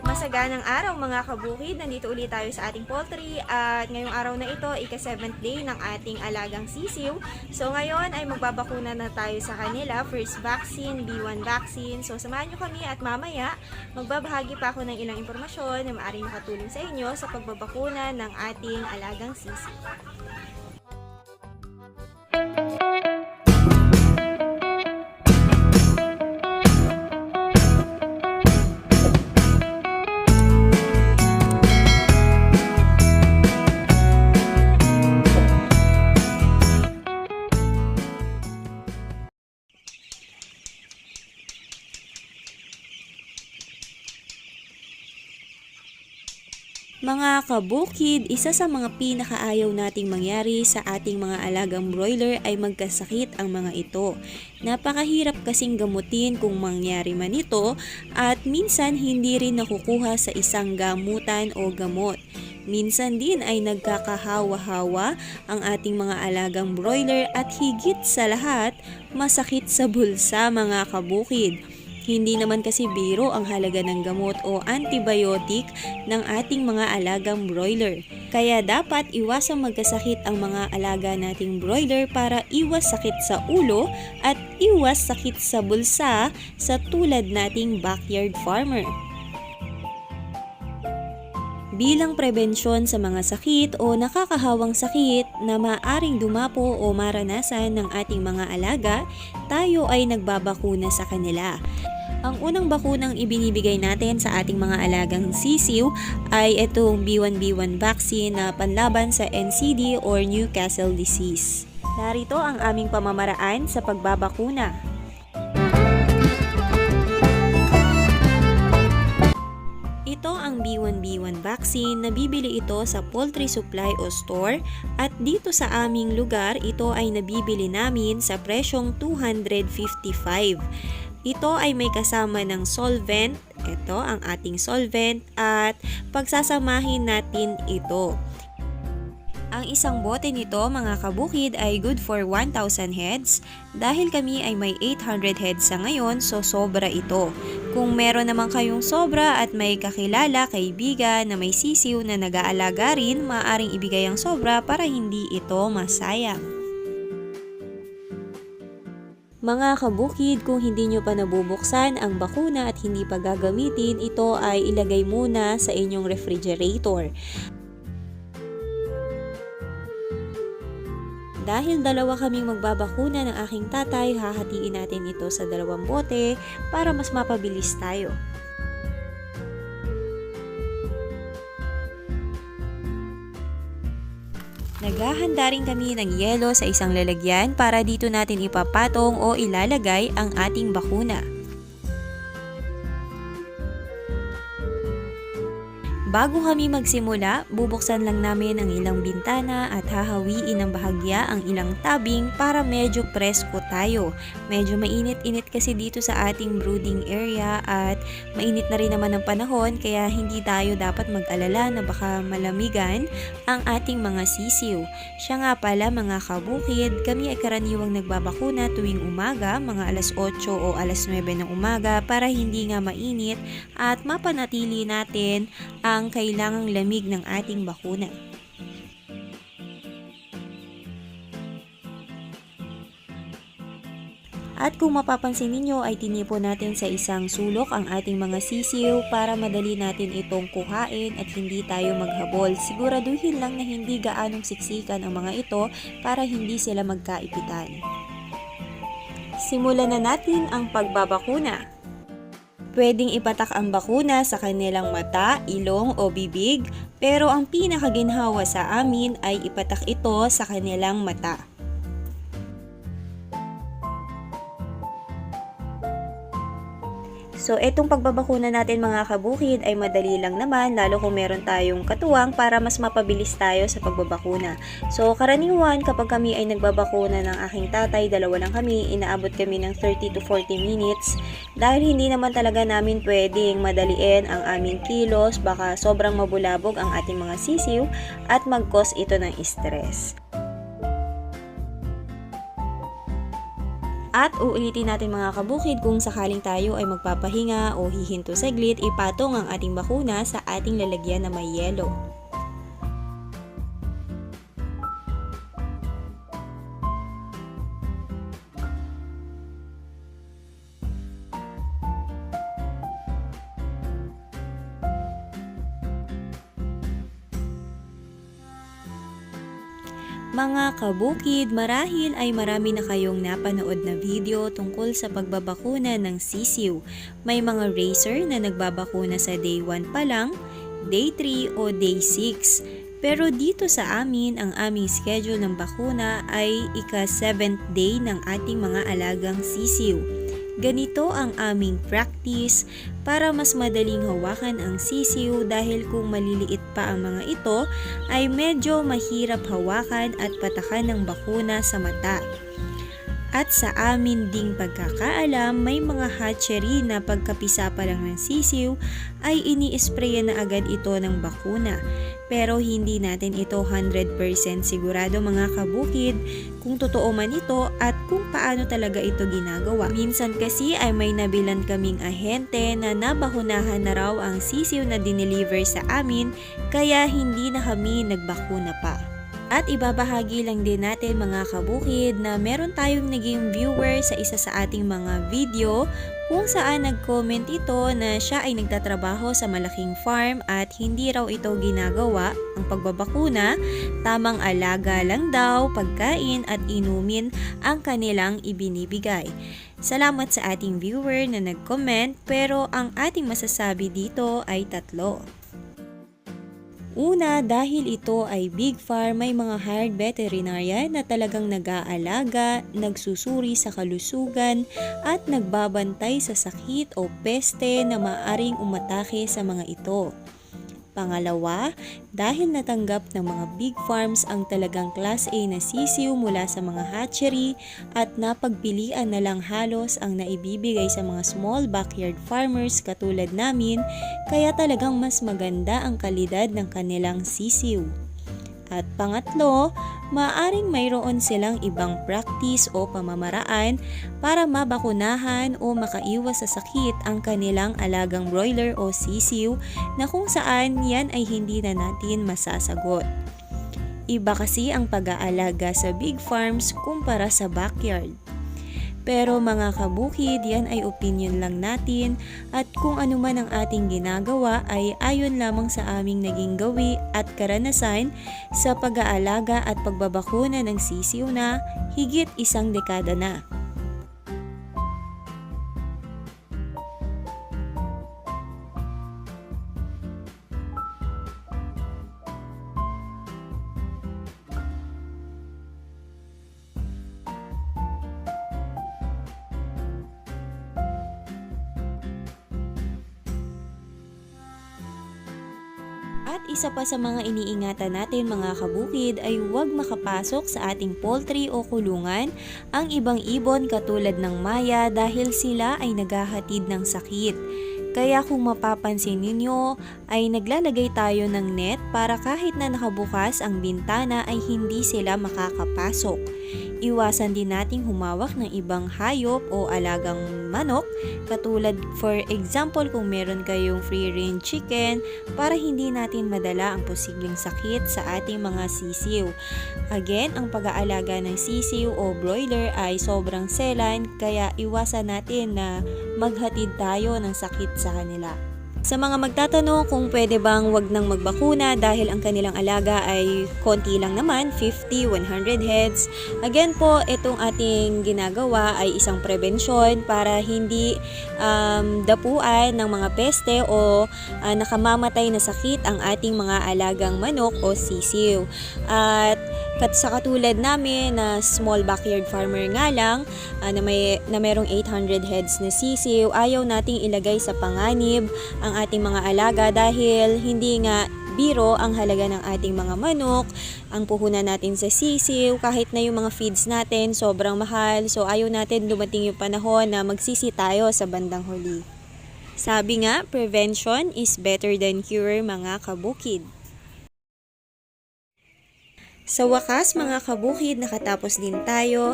Masaganang araw mga kabukid, nandito ulit tayo sa ating poultry at ngayong araw na ito, ika-7th day ng ating alagang sisiw. So ngayon ay magbabakuna na tayo sa kanila, first vaccine, B1 vaccine. So samahan nyo kami at mamaya magbabahagi pa ako ng ilang impormasyon na maaaring makatulong sa inyo sa pagbabakuna ng ating alagang sisiw. Mga kabukid, isa sa mga pinakaayaw nating mangyari sa ating mga alagang broiler ay magkasakit ang mga ito. Napakahirap kasing gamutin kung mangyari man ito at minsan hindi rin nakukuha sa isang gamutan o gamot. Minsan din ay nagkakahawa-hawa ang ating mga alagang broiler at higit sa lahat, masakit sa bulsa mga kabukid. Hindi naman kasi biro ang halaga ng gamot o antibiotic ng ating mga alagang broiler. Kaya dapat iwasang magkasakit ang mga alaga nating broiler para iwas sakit sa ulo at iwas sakit sa bulsa sa tulad nating backyard farmer. Bilang prebensyon sa mga sakit o nakakahawang sakit na maaring dumapo o maranasan ng ating mga alaga, tayo ay nagbabakuna sa kanila. Ang unang bakunang ibinibigay natin sa ating mga alagang sisiw ay itong B1 vaccine na panlaban sa NCD or Newcastle disease. Narito ang aming pamamaraan sa pagbabakuna. Ito ang B1 vaccine na bibili ito sa poultry supply o store at dito sa aming lugar ito ay nabibili namin sa presyong 255. Ito ay may kasama ng solvent, ito ang ating solvent at pagsasamahin natin ito. Ang isang bote nito mga kabukid ay good for 1,000 heads. Dahil kami ay may 800 heads sa ngayon, so sobra ito. Kung meron naman kayong sobra at may kakilala, kaibigan na may sisiw na nag-aalaga rin, maaaring ibigay ang sobra para hindi ito masayang. Mga kabukid, kung hindi nyo pa nabubuksan ang bakuna at hindi pa gagamitin, ito ay ilagay muna sa inyong refrigerator. Dahil dalawa kaming magbabakuna ng aking tatay, hahatiin natin ito sa 2 bote para mas mapabilis tayo. Naghahanda rin kami ng yelo sa isang lalagyan para dito natin ipapatong o ilalagay ang ating bakuna. Bago kami magsimula, bubuksan lang namin ang ilang bintana at hahawiin ng bahagya ang ilang tabing para medyo presko tayo. Medyo mainit-init kasi dito sa ating brooding area at mainit na rin naman ang panahon kaya hindi tayo dapat mag-alala na baka malamigan ang ating mga sisiw. Siya nga pala mga kabukid, kami ay karaniwang nagbabakuna tuwing umaga, mga alas 8 o alas 9 ng umaga para hindi nga mainit at mapanatili natin ang kailangang lamig ng ating bakuna. At kung mapapansin ninyo ay tinipon natin sa isang sulok ang ating mga sisiw para madali natin itong kuhain at hindi tayo maghabol. Siguraduhin lang na hindi gaanong siksikan ang mga ito para hindi sila magkaipitan. Simulan na natin ang pagbabakuna. Pwedeng ipatak ang bakuna sa kanilang mata, ilong o bibig, pero ang pinakaginhawa sa amin ay ipatak ito sa kanilang mata. So, itong pagbabakuna natin mga kabukid ay madali lang naman, lalo kung meron tayong katuwang para mas mapabilis tayo sa pagbabakuna. So, karaniwan kapag kami ay nagbabakuna ng aking tatay, dalawa lang kami, inaabot kami ng 30 to 40 minutes dahil hindi naman talaga namin pwedeng madaliin ang aming kilos, baka sobrang mabulabog ang ating mga sisiw at mag-cause ito ng stress. At uulitin natin mga kabukid, kung sakaling tayo ay magpapahinga o hihinto saglit, ipatong ang ating bakuna sa ating lalagyan na may yelo. Mga kabukid, marahil ay marami na kayong napanood na video tungkol sa pagbabakuna ng sisiw. May mga racer na nagbabakuna sa day 1 pa lang, day 3 o day 6. Pero dito sa amin, ang aming schedule ng bakuna ay ika-7th day ng ating mga alagang sisiw. Ganito ang aming practice para mas madaling hawakan ang sisiw dahil kung maliliit pa ang mga ito ay medyo mahirap hawakan at patakan ng bakuna sa mata. At sa amin ding pagkakaalam, may mga hatchery na pagkapisa pa lang ng sisiw ay ini-spray na agad ito ng bakuna. Pero hindi natin ito 100% sigurado mga kabukid kung totoo man ito at kung paano talaga ito ginagawa. Minsan kasi ay may nabilan kaming ahente na nabakunahan na raw ang sisiw na dineliver sa amin kaya hindi na kami nagbakuna pa. At ibabahagi lang din natin mga kabukid na meron tayong naging viewer sa isa sa ating mga video kung saan nag-comment ito na siya ay nagtatrabaho sa malaking farm at hindi raw ito ginagawa ang pagbabakuna, tamang alaga lang daw, pagkain at inumin ang kanilang ibinibigay. Salamat sa ating viewer na nag-comment, pero ang ating masasabi dito ay tatlo. Una, dahil ito ay big farm, may mga hired veterinarian na talagang nag-aalaga, nagsusuri sa kalusugan at nagbabantay sa sakit o peste na maaring umatake sa mga ito. Pangalawa, dahil natanggap ng mga big farms ang talagang Class A na sisiw mula sa mga hatchery at napagpilian na lang halos ang naibibigay sa mga small backyard farmers katulad namin, kaya talagang mas maganda ang kalidad ng kanilang sisiw. At pangatlo, maaaring mayroon silang ibang practice o pamamaraan para mabakunahan o makaiwas sa sakit ang kanilang alagang broiler o sisiw na kung saan yan ay hindi na natin masasagot. Iba kasi ang pag-aalaga sa big farms kumpara sa backyard. Pero mga kabukid, yan ay opinion lang natin at kung ano man ang ating ginagawa ay ayon lamang sa aming naging gawi at karanasan sa pag-aalaga at pagbabakuna ng sisiw na higit 1 dekada na. At isa pa sa mga iniingatan natin mga kabukid ay huwag makapasok sa ating poultry o kulungan ang ibang ibon katulad ng maya dahil sila ay naghahatid ng sakit. Kaya kung mapapansin ninyo ay naglalagay tayo ng net para kahit na nakabukas ang bintana ay hindi sila makakapasok. Iwasan din nating humawak ng ibang hayop o alagang manok katulad for example kung meron kayong free range chicken para hindi natin madala ang posibleng sakit sa ating mga sisiw. Again, ang pag-aalaga ng sisiw o broiler ay sobrang selan kaya iwasan natin na maghatid tayo ng sakit sa kanila. Sa mga magtatanong kung pwede bang wag nang magbakuna dahil ang kanilang alaga ay konti lang naman, 50, 100 heads. Again po, itong ating ginagawa ay isang prevensyon para hindi dapuan ng mga peste o nakamamatay na sakit ang ating mga alagang manok o sisiw. At sa katulad namin na small backyard farmer nga lang na merong 800 heads na sisiw, ayaw nating ilagay sa panganib ang ating mga alaga dahil hindi nga biro ang halaga ng ating mga manok, ang puhunan natin sa sisiw, kahit na yung mga feeds natin sobrang mahal. So ayaw natin dumating yung panahon na magsisi tayo sa bandang huli. Sabi nga, prevention is better than cure mga kabukid. Sa wakas mga kabukid, nakatapos din tayo.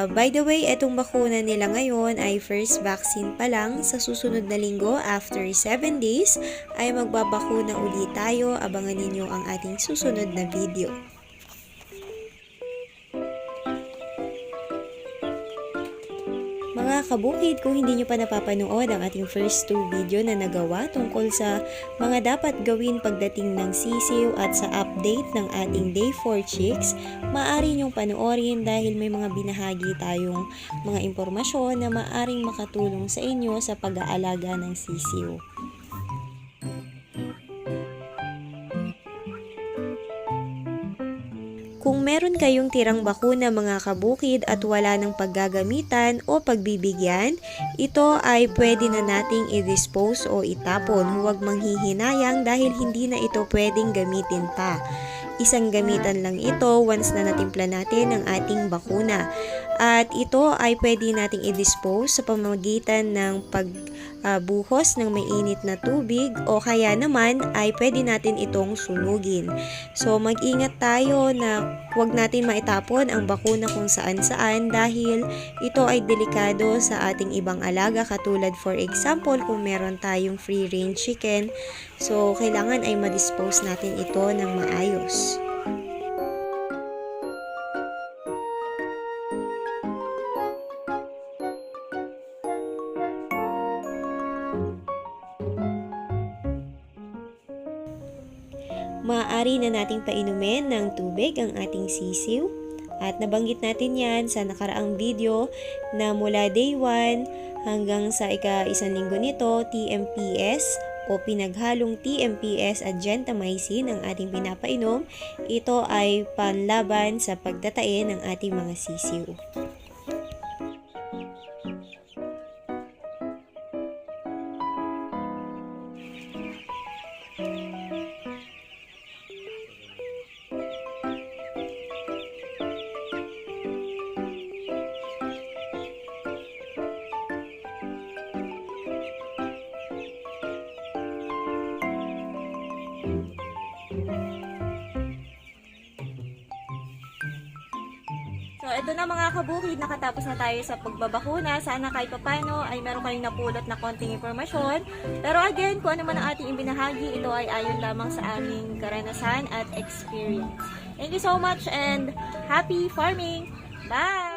By the way, etong bakuna nila ngayon ay first vaccine pa lang. Sa susunod na linggo, after 7 days, ay magbabakuna ulit tayo. Abangan ninyo ang ating susunod na video. Mga kabukid, kung hindi nyo pa napapanood ang ating first 2 video na nagawa tungkol sa mga dapat gawin pagdating ng sisiw at sa update ng ating day 4 chicks, maaari nyong panoorin dahil may mga binahagi tayong mga impormasyon na maaring makatulong sa inyo sa pag-aalaga ng sisiw. Kung meron kayong tirang bakuna mga kabukid at wala ng paggagamitan o pagbibigyan, ito ay pwede na nating i-dispose o itapon. Huwag manghihinayang dahil hindi na ito pwedeng gamitin pa. Isang gamitan lang ito once na natimpla natin ang ating bakuna. At ito ay pwede nating i-dispose sa pamamagitan ng pagbuhos ng mainit na tubig o kaya naman ay pwede natin itong sunugin. So mag-ingat tayo na huwag natin maitapon ang bakuna kung saan-saan dahil ito ay delikado sa ating ibang alaga, katulad for example kung meron tayong free range chicken, so kailangan ay ma-dispose natin ito ng maayos. Maaari na nating painumin ng tubig ang ating sisiw. At nabanggit natin yan sa nakaraang video na mula day 1 hanggang sa ika-isang linggo nito, TMPS o pinaghalong TMPS at gentamicin ang ating pinapainom. Ito ay panlaban sa pagtatae ng ating mga sisiw. So, ito na mga kabukid, nakatapos na tayo sa pagbabakuna. Sana kahit papano ay meron kayong napulot na konting impormasyon. Pero again, kung ano man ang ating ibinahagi, ito ay ayon lamang sa aming karanasan at experience. Thank you so much and happy farming! Bye!